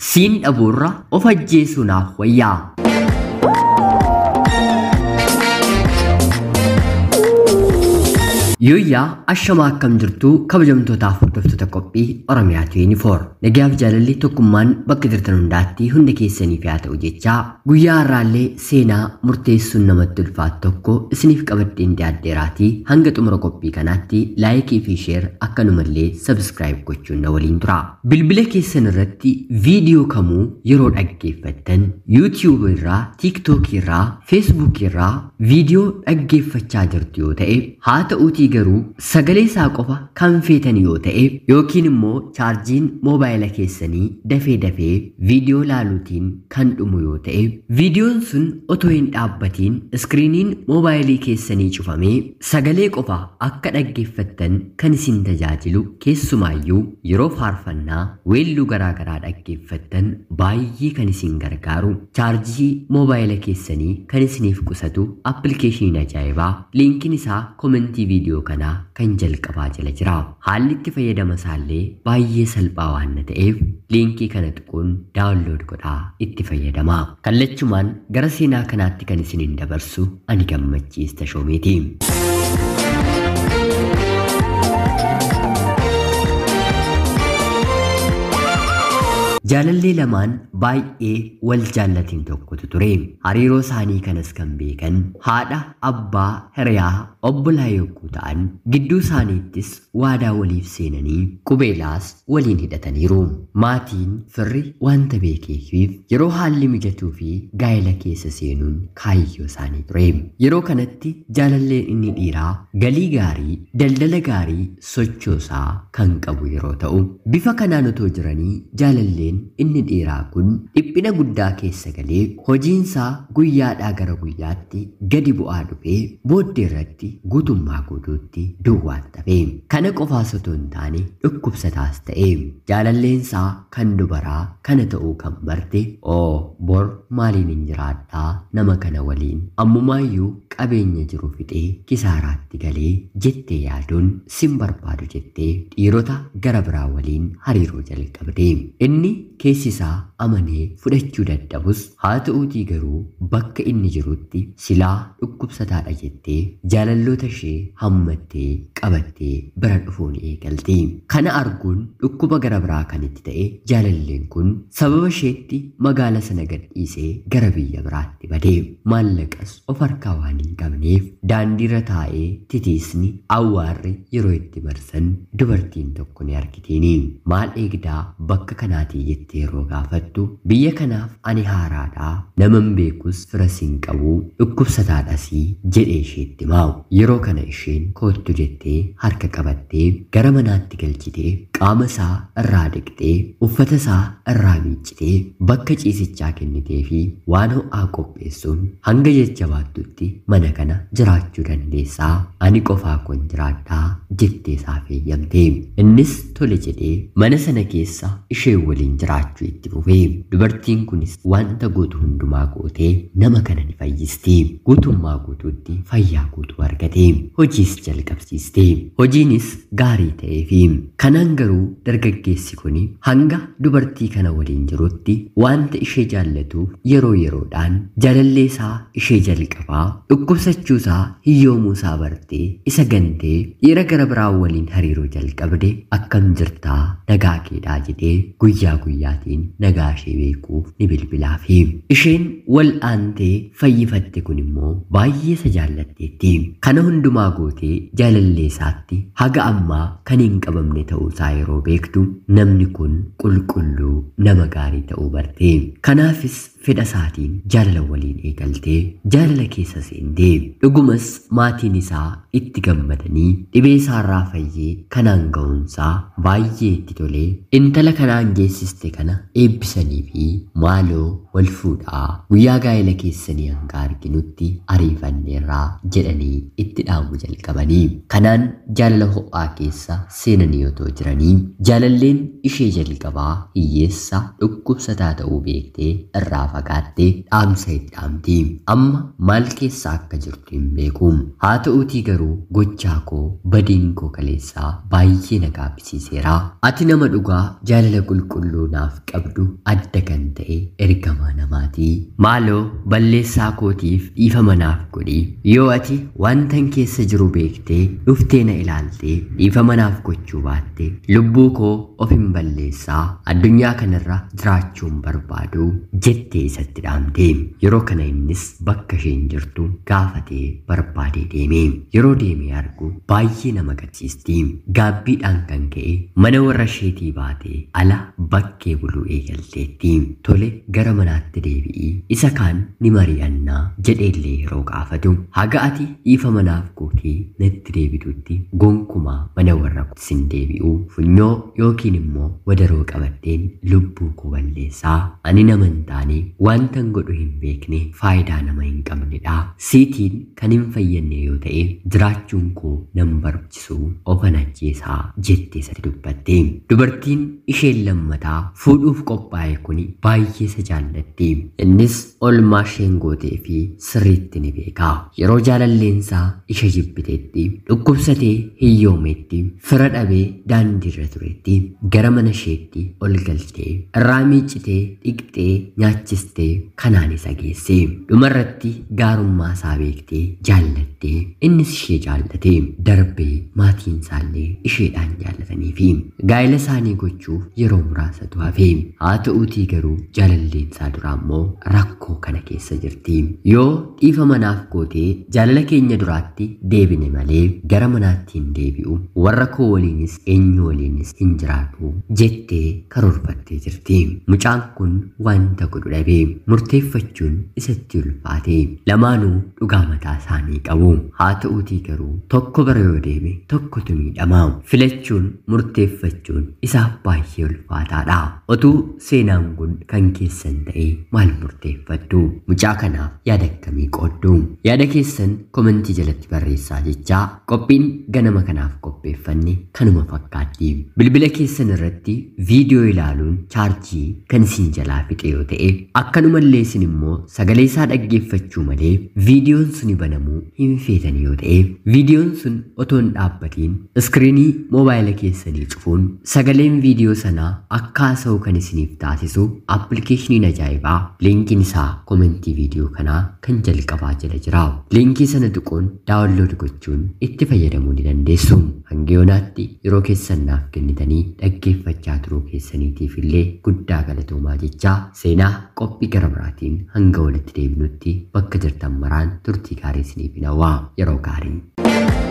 siin dhabuurra of ajjeesuunaaf wayyaa. Yoyyaa ashamaa akkam jirtu kabajamtootaaf hordoftoota qophii Oromiyaa 24 nagaaf jaalalli tokkummaan bakka jirtan hundaatti hunda keessaniif haa ta'u jechaa guyyaa har'aallee seenaa murteessuun namatti ulfaatu tokko isiniif qabadheen dhiyaadheeraatii hanga xumura qophii kanaatti laayikii fi sheer akkanumallee sabskiraayib gochuun na waliin tura. Bilbila keessan irratti viidiyoo kamuu yeroo dhaggeeffattan YouTube irraa, TikTok irraa, Facebook irraa viidiyoo dhaggeeffachaa jirtu yoo ta'e haa ta'uutii garuu sagalee isaa qofa kan feetan yoo ta'e yookiin immoo chaarjiin moobaayila keessanii dafee viidiyoo laaluutiin kan dhumu yoo ta'e viidiyoon sun otoo hin dhaabbatiin iskiriiniin moobaayilii keessanii cufamee sagalee qofa akka dhaggeeffattan kan isin tajaajilu keessumaayyuu yeroo faarfannaa weelluu garaagaraa dhaggeeffattan baay'ee kan isin gargaaru chaarjii moobaayila keessanii kan isiniif qusatu appilikeeshiniin ajaa'ibaa liinkiin isaa komentii viidiyoo kana kan jalqabaa jala jira. Haalli itti fayyadama isaallee baay'ee salphaa waan ta'eef liinkii kana tuquun daawunlood godhaa itti fayyadamaa. Kallachumaan gara seenaa kanaatti kan isiniin dabarsu ani Gammachiis Tashoomeeti. Jaalallee lamaan baay'ee wal jaallatiin tokkotu ture. Hariiroo isaanii kanas kan beekan haadha, abbaa, hiriyaa, obbolaa yogguu ta'an gidduu isaaniittis waadaa waliif seenanii qubeelaas waliin hidhataniiru. Maatiin firri wanta beekeefiif yeroo haalli mijatuu fi gaa'ela keessa seenuun kaayyoo isaanii ture. Yeroo kanatti jaalalleen inni dhiiraa galii gaarii, daldala gaarii sochoosaa kan qabu yeroo ta'u bifa kanaan otoo jiranii jaalalleen inni dhiiraa kun dhiphina guddaa keessa galee hojiinsaa guyyaadhaa gara guyyaatti gadi bu'aa dhufee booddee irratti guutummaa guutuutti duwwaan ta'e. Kana qofaas otoo hin taane dhukkubsataas ta'e. Jaalalleensaa kan dubaraa kana ta'uu kan barte bor maaliin hin jiraadhaa nama kana waliin ammumaayyuu qabeenya jiru fixee kisaaraatti galee jettee yaaduun sin barbaadu jettee dhiirota gara biraa waliin hariiroo jalqabde. Inni keessi isaa amanee fudhachuu dadhabus haa ta'uutii garuu bakka inni jirutti silaa dhukkubsataadha jettee jaalalloota ishee hammattee qabattee bira dhufuun eegalte. Kana arguun dhukkuba gara biraa kan itti ta'e jaalalleen kun sababa isheetti magaala sana gadhiisee gara biyya biraatti bade. Maallaqas of harkaa waan hin qabneef daandiirra taa'ee titiisni awwaarri yeroo itti marsan dubartiin tokko ni argiteeni. Maal eegdaa bakka kanaatii jettee yeroo gaafattu biyya kanaaf ani haaraadhaa naman beekus firas hin qabu dhukkubsataadhas jedhee isheetti himaa'u. Yeroo kana isheen koottu jettee harka qabattee gara manaatti galchitee qaama isaa irraa dhiqxee uffata isaa irraa miiccitee bakka ciisichaa kennitee fi waan ho'aa qopheessuun hanga jajjabaattutti mana kana jiraachuu dandeessaa ani qofaa kon jiraadhaa jettee isaaf eeyyamte. Innis tole jedhee mana sana keessa ishee waliin jiraachuu itti fufee. Dubartiin kunis wanta gootu hundumaa gootee nama kana ni fayyisti. Guutummaa guutuutti fayyaa guutuu argate. Hojiis jalqabsiiste. Hojiinis gaarii ta'eefi kanaan garuu dargaggeessi kun hanga dubartii kana waliin jirutti wanta ishee jaallatuuf yeroo yeroodhaan jaalallee isaa ishee jalqabaa dhukkubsachuu isaa hiyyoomuu isaa bartee isa gantee dhiira gara biraa waliin hariiroo jalqabde akkam jirtaa nagaa keedhaa jedhee guyyaa guyyaatiin nagaa ishee beekuuf ni bilbilaafi. Isheen wal aantee fayyifatte kun immoo baay'ee isa jaallatteetti. Kana hundumaa gootee jaalallee isaatti haga ammaa kan hin qabamne ta'uu isaa yeroo beektu namni kun qulqulluu nama gaarii ta'uu barte. Kanaafis fedha isaatiin jaalala waliin eegaltee jaalala keessa seentee dhugumas maatiin isaa itti gammadanii dhibee isaarraa fayyee kanaan ga'uunsaa baay'ee itti tolee intala kanaan geessiste kana eebbisanii fi maaloo wal fuudhaa guyyaa gaa'ela keessanii hanga arginutti ariifanneerraa jedhanii itti dhaamu jalqabanii. Kanaan jaalala ho'aa keessa seenanii otoo jiranii jaalalleen ishee jalqabaa hiyyeessa dhukkubsataa ta'uu beektee irraa fagaattee dhaamsa itti amma maal keessa akka jirtu hin beeku. Haa ta'uutii garuu gochaa koo badiin koo kaleessaa baay'ee na gaabisiiseera. Ati nama dhugaa jaalala qulqulluu naaf qabdu adda kan ta'e ergamaa namaati. Maaloo balleessaa kootiif dhiifama naaf godhi. Yoo ati wantan keessa jiru beektee dhuftee na ilaaltee dhiifama naaf gochuu baatte lubbuu koo of hin balleessaa addunyaa kanarra jiraachuun barbaadu jettee isatti dhaamte. Yeroo kana innis bakka isheen jirtu gaafatee barbaadee deeme. Yeroo deemee argu baay'ee nama agarsiisti. Gaabbiidhaan kan ka'e mana warra isheetii baatee ala bakkee buluu eegalteetti. Tole gara manaatti deebi'ii isa kaan ni mari'annaa jedheellee yeroo gaafatu haga ati dhiifama naaf gootee natti deebitutti gonkumaa mana warra sin deebi'u funyoo yookiin immoo wadaroo qabatteen lubbuu koo balleessaa. Ani nama hin taane wantan godhu hin beekne faayidaa nama hin qabnedha. Siitiin kan hin fayyadne yoo ta'e jiraachuun koo nan barbaachisu ofan ajjeesaa jettee sadi dubbatte. Dubartiin isheen lammataa fuudhuuf qophaa'e kuni baay'ee isa jaallatti. Innis olmaa isheen gootee fi sirriitti ni beeka. Yeroo jaalalleensaa isha jibbiteetti dhukkubsatee hiyyoomeetti fira dhabee daandiirra turetti gara mana isheetti ol galtee irraa miicitee dhiqxee nyaachistee kanaan isa geesse. Dhumarratti gaarummaa isaa beektee jaallattee innis ishee jaallate darbee maatiin isaallee isheedhaan jaallatanii fi gaa'ela isaanii gochuuf yeroo muraasatu hafe. Haa ta'uutii garuu jaalalleensaa duraa immoo rakkoo kana keessa jirti. Yoo dhiifama naaf gootee jaalala keenya duraatti deebine malee gara manaatti hin deebi'u warra koo waliinis eenyu waliinis hin jiraatu jettee karoorfattee jirti. Mucaan kun wanta godhu dhabee murteeffachuun isatti ulfaate. Lamaanuu dhugaa mataa isaanii qabu. Haa ta'uutii garuu tokko bara yoo deeme tokkotu miidhama. Filachuun murteeffachuun isaaf baay'ee ulfaataadha. Otuu seenaan kun kan keessan ta'e maal murteeffattu? Mucaa kanaaf yaada akkamii qooddu? Yaada keessan komentii jalatti barreessaa jechaa qophiin ganama kanaaf qopheeffanne kanuma fakkaatti. Bilbila keessan irratti viidiyoo ilaaluun chaarjii kan isin jalaa fixe yoo ta'e akkanumallee isin immoo sagalee isaa dhaggeeffachuu malee viidiyoon sun banamuu hin feetan yoo ta'e viidiyoon sun otoo hin dhaabbatiin iskiriinii moobaayila keessanii cufuun sagaleen viidiyoo sanaa akka haasa'u kan isiniif taasisu appilikeeshiniin ajaa'ibaa liinkiin isaa komentii viidiyoo kanaa kan jalqabaa jala jira. Liinkii sana tuquun daawunlood gochuun itti fayyadamuu ni dandeessu. Hanga yoonaatti yeroo keessan naaf kennitanii dhaggeeffachaa turuu keessaniitiif illee guddaa galatoomaa jechaa seenaa qophii gara biraatiin hanga walitti deebinutti bakka jirtan maraan turtii gaarii isiniif hawwaa. Yeroo gaarii.